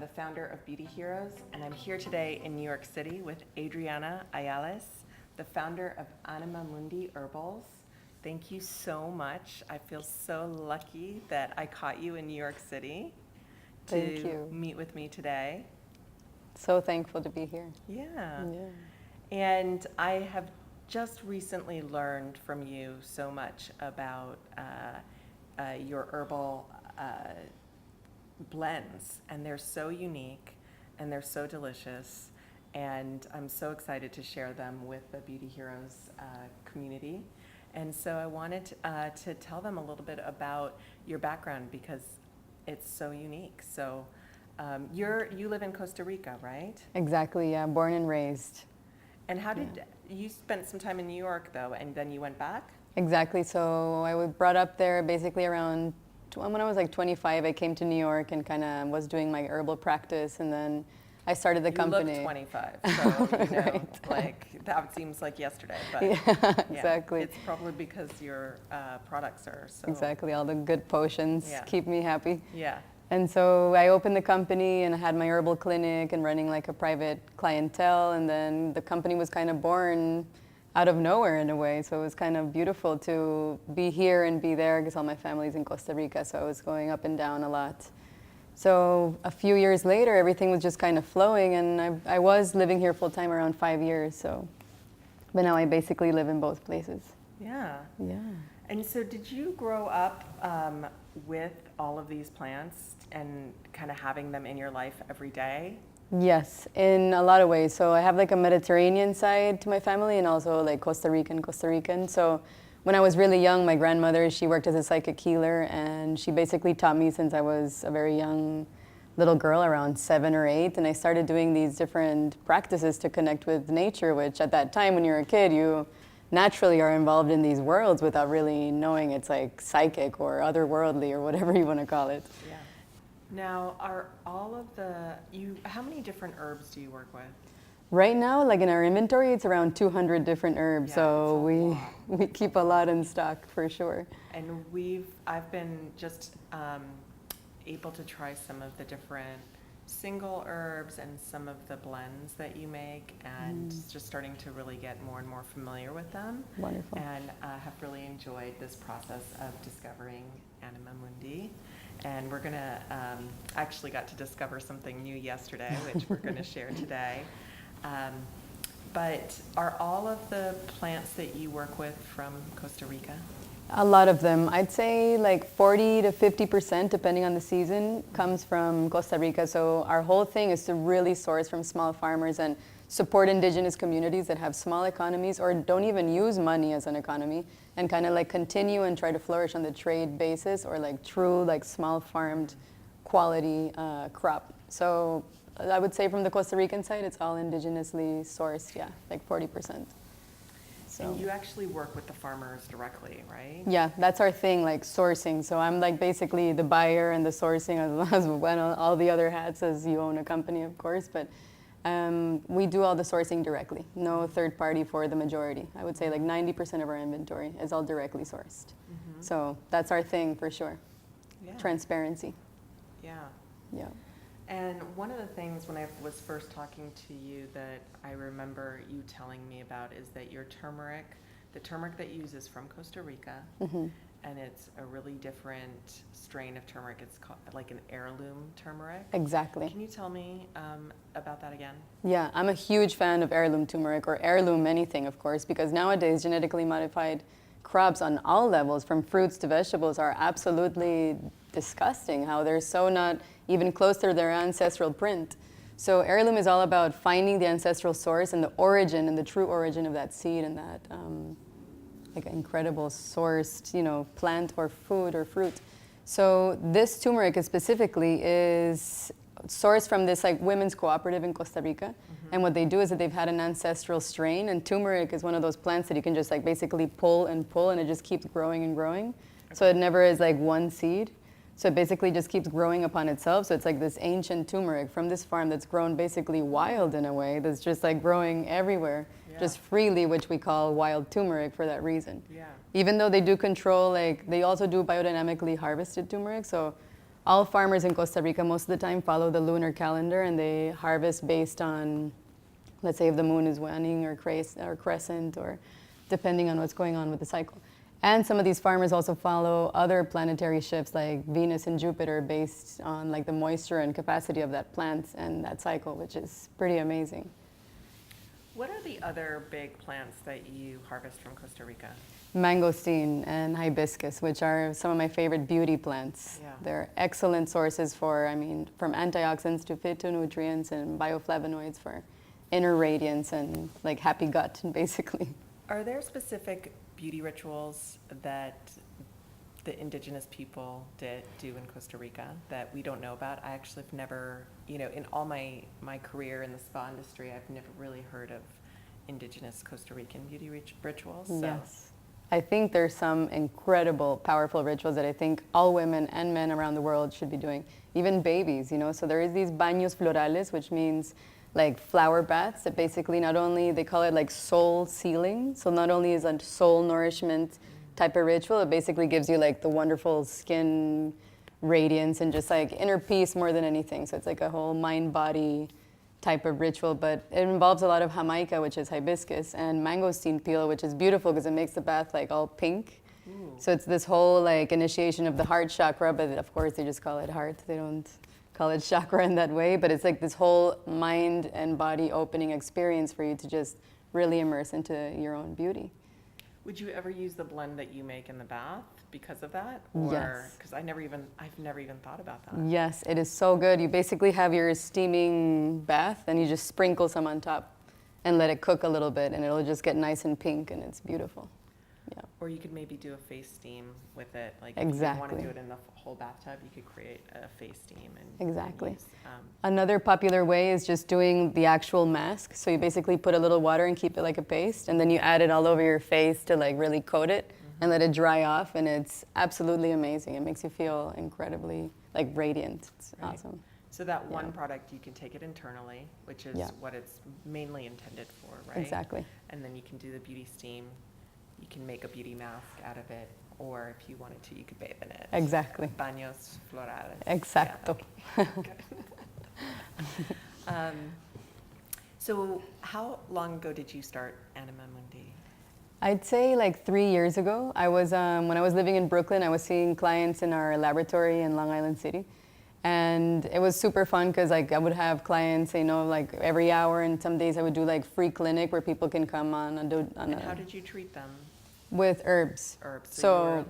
the founder of Beauty Heroes, and I'm here today in New York City with Adriana Ayales, the founder of Anima Mundi Herbals. Thank you so much. I feel so lucky that I caught you in New York City to meet with me today. So thankful to be here. Yeah. And I have just recently learned from you so much about your herbal blends, and they're so unique and they're so delicious, and I'm so excited to share them with the Beauty Heroes community. And so I wanted to tell them a little bit about your background because it's so unique. So you live in Costa Rica, right? Exactly, yeah, born and raised. And how did you spent some time in New York though, and then you went back? Exactly, so I was brought up there basically around, when I was like 25, I came to New York and kind of was doing my herbal practice, and then I started the company. You look 25, so you know, Right. like that seems like yesterday, but exactly. It's probably because your products are so... Exactly, all the good potions keep me happy. Yeah. And so I opened the company and I had my herbal clinic and running like a private clientele, and then the company was kind of born out of nowhere in a way. So it was kind of beautiful to be here and be there because all my family's in Costa Rica, so I was going up and down a lot. So a few years later, everything was just kind of flowing, and I was living here full time around 5 years. So, but now I basically live in both places. Yeah. Yeah. And so did you grow up with all of these plants and kind of having them in your life every day? Yes, in a lot of ways. So I have like a Mediterranean side to my family and also like Costa Rican. So when I was really young, my grandmother, she worked as a psychic healer, and she basically taught me since I was a very young little girl, around 7 or 8, and I started doing these different practices to connect with nature, which at that time when you're a kid, you naturally are involved in these worlds without really knowing it's like psychic or otherworldly or whatever you want to call it. Yeah. Now, are all of how many different herbs do you work with? Right now, like in our inventory, it's around 200 different herbs, Yeah, so we keep a lot in stock for sure. And I've been just able to try some of the different single herbs and some of the blends that you make, and just starting to really get more and more familiar with them. Wonderful. And have really enjoyed this process of discovering Anima Mundi. And we're gonna, actually got to discover something new yesterday, which we're gonna share today. But are all of the plants that you work with from Costa Rica? A lot of them. I'd say like 40 to 50%, depending on the season, comes from Costa Rica. So our whole thing is to really source from small farmers and support indigenous communities that have small economies or don't even use money as an economy, and kind of like continue and try to flourish on the trade basis or like true like small farmed quality crop. So I would say from the Costa Rican side, it's all indigenously sourced, like 40%. So. And you actually work with the farmers directly, right? Yeah, that's our thing, like sourcing. So I'm like basically the buyer and the sourcing as well, all the other hats as you own a company, of course. But we do all the sourcing directly. No third party for the majority. I would say like 90% of our inventory is all directly sourced. Mm-hmm. So that's our thing for sure. Yeah. Transparency. Yeah. Yeah. And one of the things when I was first talking to you that I remember you telling me about is that your turmeric, the turmeric that you use is from Costa Rica, and it's a really different strain of turmeric. It's called like an heirloom turmeric. Exactly. Can you tell me about that again? Yeah, I'm a huge fan of heirloom turmeric, or heirloom anything, of course, because nowadays genetically modified crops on all levels, from fruits to vegetables, are absolutely disgusting, how they're so not even close to their ancestral print. So heirloom is all about finding the ancestral source and the origin and the true origin of that seed and that like incredible sourced, plant or food or fruit. So this turmeric specifically is sourced from this like women's cooperative in Costa Rica. And what they do is that they've had an ancestral strain, and turmeric is one of those plants that you can just like basically pull and it just keeps growing and growing. Okay. So it never is like one seed. So it basically just keeps growing upon itself. So it's like this ancient turmeric from this farm that's grown basically wild in a way, that's just like growing everywhere, just freely, which we call wild turmeric for that reason. Yeah. Even though they do control, like they also do biodynamically harvested turmeric. So all farmers in Costa Rica most of the time follow the lunar calendar, and they harvest based on, let's say, if the moon is waning or crescent, or depending on what's going on with the cycle. And some of these farmers also follow other planetary shifts like Venus and Jupiter based on like the moisture and capacity of that plant and that cycle, which is pretty amazing. What are the other big plants that you harvest from Costa Rica? Mangosteen and hibiscus, which are some of my favorite beauty plants. Yeah. They're excellent sources for, from antioxidants to phytonutrients and bioflavonoids for inner radiance and like happy gut, basically. Are there specific beauty rituals that the indigenous people do in Costa Rica that we don't know about? I actually have never, in all my career in the spa industry, I've never really heard of indigenous Costa Rican beauty rituals. So. Yes. I think there's some incredible, powerful rituals that I think all women and men around the world should be doing, even babies, So there is these baños florales, which means like flower baths that basically not only, they call it like soul sealing. So not only is a soul nourishment type of ritual, it basically gives you like the wonderful skin radiance and just like inner peace more than anything. So it's like a whole mind body type of ritual, but it involves a lot of jamaica, which is hibiscus, and mangosteen peel, which is beautiful because it makes the bath like all pink. Ooh. So it's this whole like initiation of the heart chakra, but of course they just call it heart. They don't call it chakra in that way, but it's like this whole mind and body opening experience for you to just really immerse into your own beauty. Would you ever use the blend that you make in the bath because of that? Yes. Because I've never even thought about that. Yes, it is so good. You basically have your steaming bath and you just sprinkle some on top and let it cook a little bit, and it'll just get nice and pink, and it's beautiful. Yeah. Or you could maybe do a face steam with it. Like exactly. If you want to do it in the whole bathtub, you could create a face steam. Exactly. And use, another popular way is just doing the actual mask. So you basically put a little water and keep it like a paste, and then you add it all over your face to like really coat it and let it dry off, and it's absolutely amazing. It makes you feel incredibly like radiant. It's awesome. So that one product, you can take it internally, which is what it's mainly intended for, right? Exactly. And then you can do the beauty steam. You can make a beauty mask out of it, or if you wanted to, you could bathe in it. Exactly. Baños florales. Exacto. Yeah, okay. So how long ago did you start Anima Mundi? I'd say like 3 years ago. I was when I was living in Brooklyn, I was seeing clients in our laboratory in Long Island City. And it was super fun because like I would have clients, like every hour, and some days I would do like free clinic where people can come on and do. And how did you treat them? With herbs. Herbs. So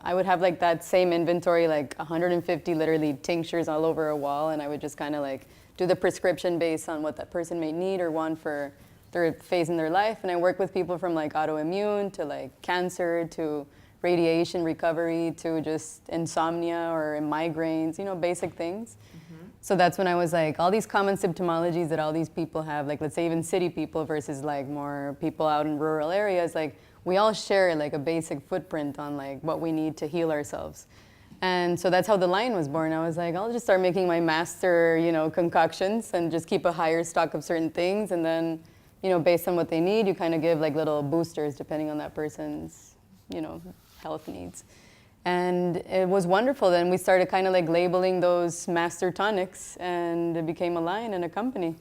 I would have like that same inventory, like 150 literally tinctures all over a wall, and I would just kind of like do the prescription based on what that person may need or want for their phase in their life. And I work with people from like autoimmune to like cancer to radiation recovery to just insomnia or migraines, basic things. Mm-hmm. So that's when I was like, all these common symptomologies that all these people have, like let's say even city people versus like more people out in rural areas, like we all share like a basic footprint on like what we need to heal ourselves. And so that's how the line was born. I was like, I'll just start making my master, concoctions and just keep a higher stock of certain things. And then, based on what they need, you kind of give like little boosters depending on that person's, health needs. And it was wonderful. Then we started kind of like labeling those master tonics, and it became a line and a company.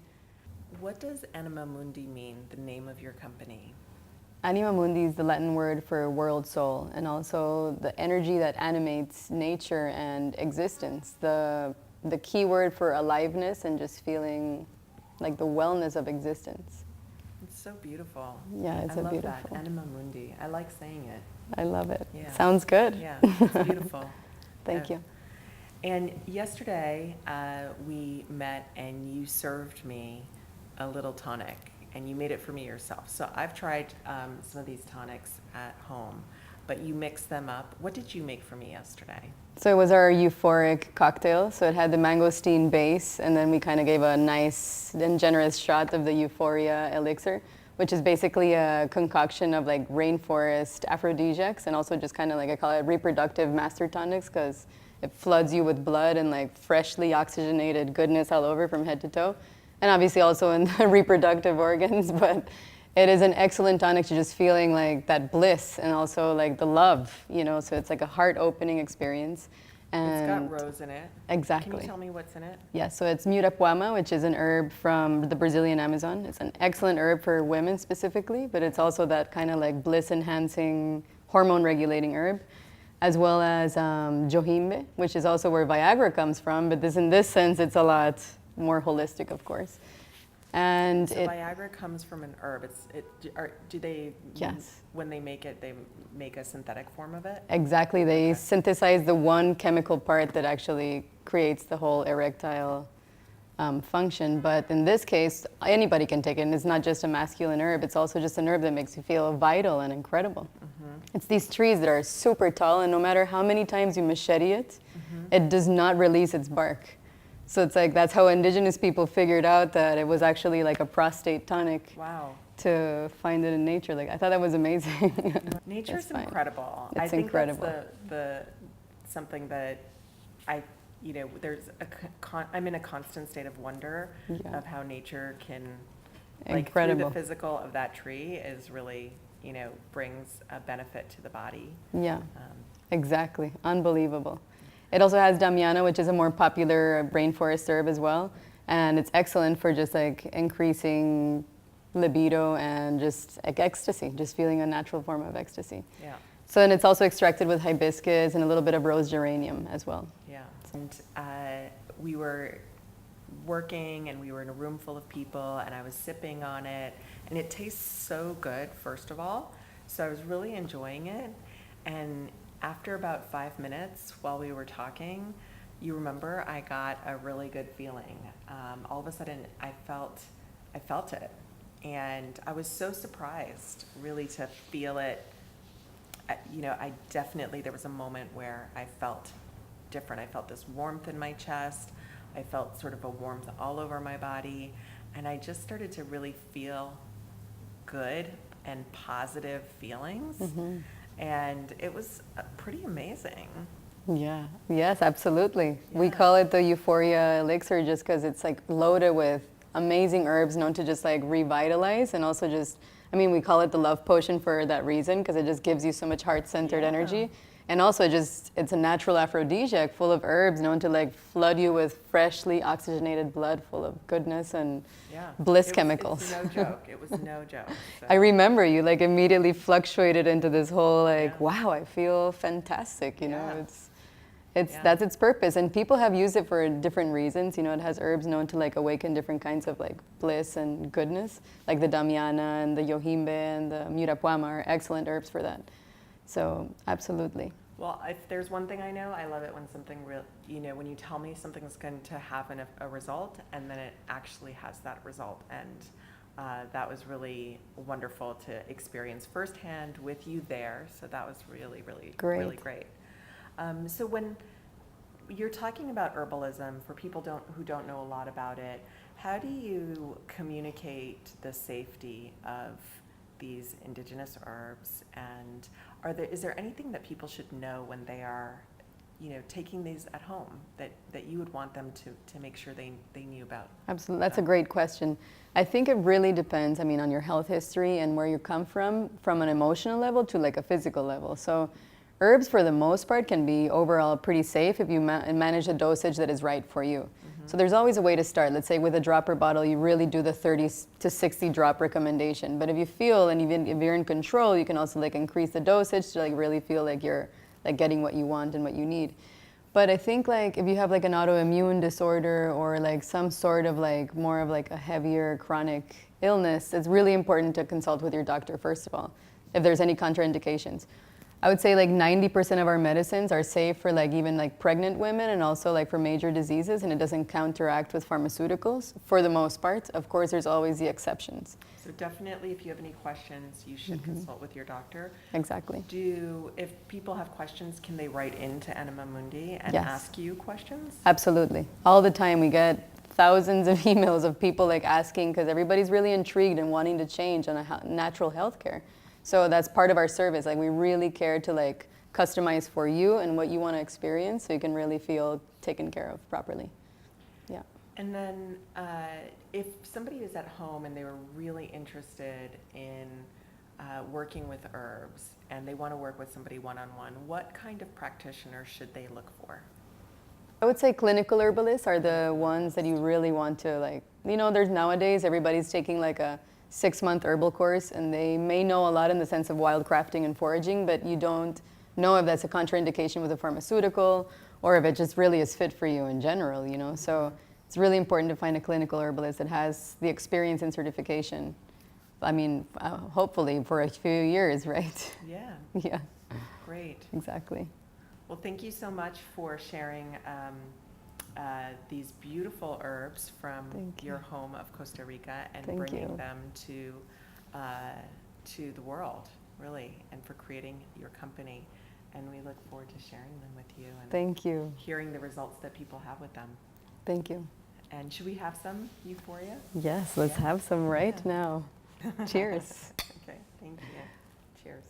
What does Anima Mundi mean, the name of your company? Anima Mundi is the Latin word for world soul, and also the energy that animates nature and existence. The key word for aliveness and just feeling like the wellness of existence. It's so beautiful. Yeah, it's beautiful. I love that, Anima Mundi. I like saying it. I love it. Yeah. Sounds good. Yeah, it's beautiful. Thank you. And yesterday we met and you served me a little tonic, and you made it for me yourself. So I've tried some of these tonics at home, but you mixed them up. What did you make for me yesterday? So it was our euphoric cocktail. So it had the mangosteen base, and then we kind of gave a nice and generous shot of the Euphoria Elixir, which is basically a concoction of like rainforest aphrodisiacs, and also just kind of like, I call it reproductive master tonics, because it floods you with blood and like freshly oxygenated goodness all over from head to toe. And obviously also in the reproductive organs, but it is an excellent tonic to just feeling like that bliss and also like the love, so it's like a heart-opening experience. It's got rose in it. Exactly. Can you tell me what's in it? Yeah, so it's Muirapuama, which is an herb from the Brazilian Amazon. It's an excellent herb for women specifically, but it's also that kind of like bliss-enhancing, hormone-regulating herb, as well as Johimbe, which is also where Viagra comes from, but in this sense, it's a lot more holistic, of course. And so Viagra comes from an herb. Do they, yes, when they make it, they make a synthetic form of it? Exactly. They synthesize the one chemical part that actually creates the whole erectile function. But in this case, anybody can take it. And it's not just a masculine herb. It's also just an herb that makes you feel vital and incredible. It's these trees that are super tall, and no matter how many times you machete it, it does not release its bark. So it's like that's how indigenous people figured out that it was actually like a prostate tonic. Wow. To find it in nature. Like, I thought that was amazing. Nature's incredible. It's I think incredible. That's the something that there's I'm in a constant state of wonder of how nature can, like, through the physical of that tree is really, brings a benefit to the body. Yeah, exactly. Unbelievable. It also has Damiana, which is a more popular rainforest herb as well. And it's excellent for just like increasing libido and just like ecstasy, just feeling a natural form of ecstasy. Yeah. So, and it's also extracted with hibiscus and a little bit of rose geranium as well. Yeah. And we were working and we were in a room full of people and I was sipping on it and it tastes so good, first of all. So I was really enjoying it. And after about 5 minutes while we were talking, you remember I got a really good feeling. All of a sudden I felt it. And I was so surprised really to feel it. There was a moment where I felt different. I felt this warmth in my chest. I felt sort of a warmth all over my body. And I just started to really feel good and positive feelings. And it was pretty amazing. Yeah, yes, absolutely. Yeah. We call it the Euphoria Elixir just because it's like loaded with amazing herbs known to just like revitalize and also just, we call it the love potion for that reason because it just gives you so much heart-centered energy. And also it's a natural aphrodisiac full of herbs known to like flood you with freshly oxygenated blood full of goodness and bliss chemicals. It's no joke. It was no joke. So. I remember you like immediately fluctuated into this whole like, wow, I feel fantastic, That's its purpose, and people have used it for different reasons. It has herbs known to like awaken different kinds of like bliss and goodness, like the Damiana and the Johimbe and the Muirapuama are excellent herbs for that. So absolutely. Well, if there's one thing I know, I love it when something when you tell me something's going to have a result, and then it actually has that result, and that was really wonderful to experience firsthand with you there. So that was really, really, really great. So when you're talking about herbalism, for people who don't know a lot about it, how do you communicate the safety of these indigenous herbs? And is there anything that people should know when they are, taking these at home that you would want them to make sure they knew about? Absolutely, that's a great question. I think it really depends, on your health history and where you come from an emotional level to like a physical level. So herbs, for the most part, can be overall pretty safe if you manage a dosage that is right for you. So there's always a way to start. Let's say with a dropper bottle, you really do the 30 to 60 drop recommendation. But if you feel, and even if you're in control, you can also like increase the dosage to like really feel like you're like getting what you want and what you need. But I think like if you have like an autoimmune disorder or like some sort of like more of like a heavier chronic illness, it's really important to consult with your doctor first of all, if there's any contraindications. I would say like 90% of our medicines are safe for like even like pregnant women and also like for major diseases, and it doesn't counteract with pharmaceuticals for the most part. Of course, there's always the exceptions. So definitely if you have any questions, you should consult with your doctor. Exactly. If people have questions, can they write into Anima Mundi and ask you questions? Absolutely. All the time we get thousands of emails of people like asking because everybody's really intrigued and wanting to change on a natural healthcare. So that's part of our service. Like we really care to like customize for you and what you want to experience so you can really feel taken care of properly. Yeah. And then if somebody is at home and they were really interested in working with herbs and they want to work with somebody one-on-one, what kind of practitioner should they look for? I would say clinical herbalists are the ones that you really want to like, there's nowadays everybody's taking like a 6-month herbal course and they may know a lot in the sense of wild crafting and foraging, but you don't know if that's a contraindication with a pharmaceutical or if it just really is fit for you in general, So it's really important to find a clinical herbalist that has the experience and certification. I mean, hopefully for a few years, right? Yeah. Yeah. Great. Exactly. Well, thank you so much for sharing these beautiful herbs from your home of Costa Rica and bringing them to the world, really, and for creating your company. And we look forward to sharing them with you and hearing the results that people have with them. Thank you. And should we have some Euphoria? Yes, let's have some right now. Cheers. Okay, thank you. Cheers.